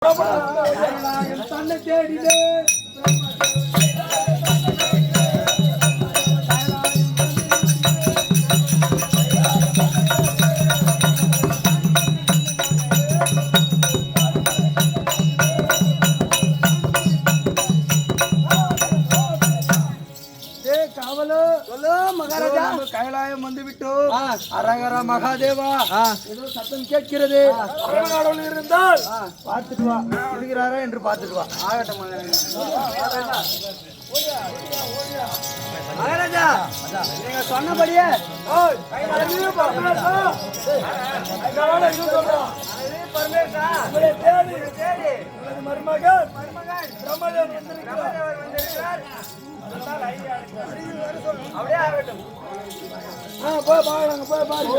தன்னை தேடிலே கைலாயம் வந்து விட்டோம். அரகர மகாதேவா, ஏதோ சத்தம் கேட்கிறது. அரவணாடோடு இருந்தால் பார்த்துட்டு வா, இருக்கிறாரா என்று பார்த்துட்டு வா. ஆகட்டும் மகாராஜா, நீங்க சொன்னபடியே மருமகன் பிரம்மதேவன் வந்திருக்கிறார். அப்படியே ஆகட்டும். போய் பாருங்க, போய் பாருங்க.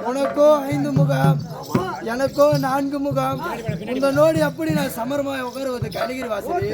உனக்கோ 5 முகம், எனக்கோ 4 முகம். இந்த நோடி அப்படி நான் சமரமாக உட்காருவது கலிகிரி வாசல்.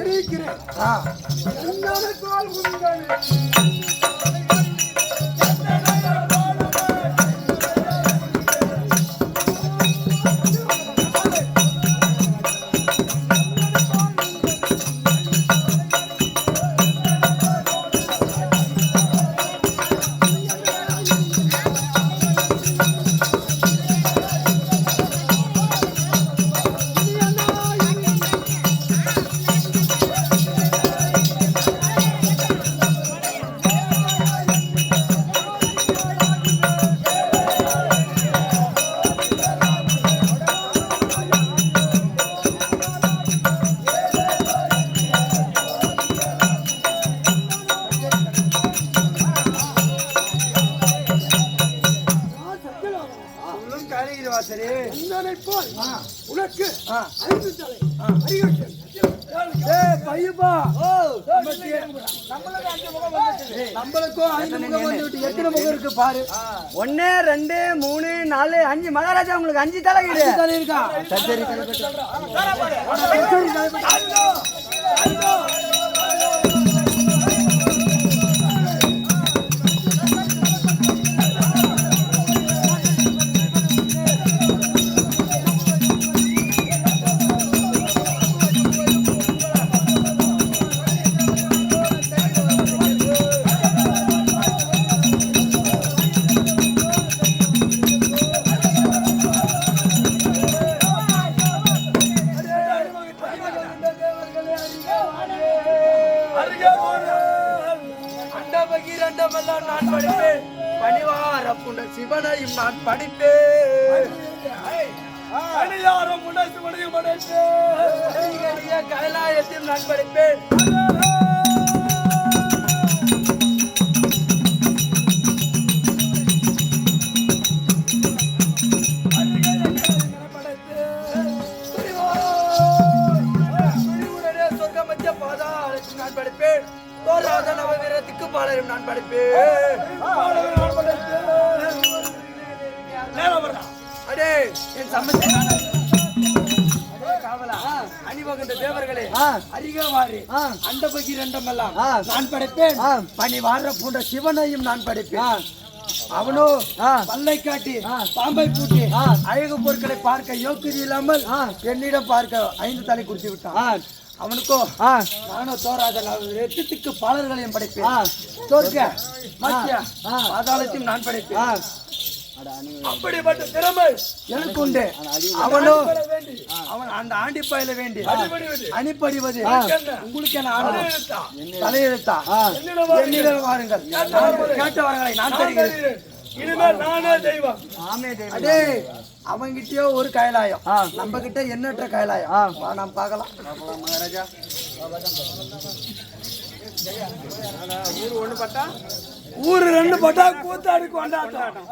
உனக்கு 5 தலை நம்மளுக்கும் 5 முகம் வந்துட்டு எத்தனை முகம் இருக்கு பாரு. 1 2 3 4 5. மகாராஜா உங்களுக்கு 5 தலை இருக்கா? சரி நான் படிப்பேன், பணிவார புண்ட சிவனையும் நான் படிப்பேன். கைலாயத்தையும் நான் படிப்பேன். நான் படைப்பேன். அடே என் சம்மதி காவலா அணிவகுந்த தேவர்களே அரிகவாறு அந்த பகி ரெண்டமெல்லாம் நான் படைப்பேன். பனி வார பூண்ட சிவனையும் நான் படைப்பேன். அவனோ பல்லை காட்டி பாம்பை பூட்டி அழகு பொருட்களை பார்க்க யோக்கியது இல்லாமல் என்னிடம் பார்க்க 5 தலை குடித்து விட்டான். அவனுக்கோ நானும் தோராத எட்டுக்கு பாலர்களையும் படைப்பேன். தோற்க மத்திய பாதாளத்தையும் நான் படைப்பேன். அப்படிப்பட்ட திறமை எனக்கு உண்டு. அவனோ அவன் அந்த ஆண்டிப்பாயில வேண்டி அணிப்படிவது உங்களுக்கு தலையெழுத்தா என்னிடம் வாருங்கள். கேட்ட வரங்களை நான் தருகிறேன். இனிமேல் நானே தெய்வம். அடே அவங்கிட்டயோ ஒரு கைலாயம், நம்ம கிட்ட எண்ணற்ற கைலாயம். நாம் பார்க்கலாம். மகாராஜா ஊரு 1 பட்டா ஊரு 2 பட்டா கூத்தாடி கொண்டாட்டம்.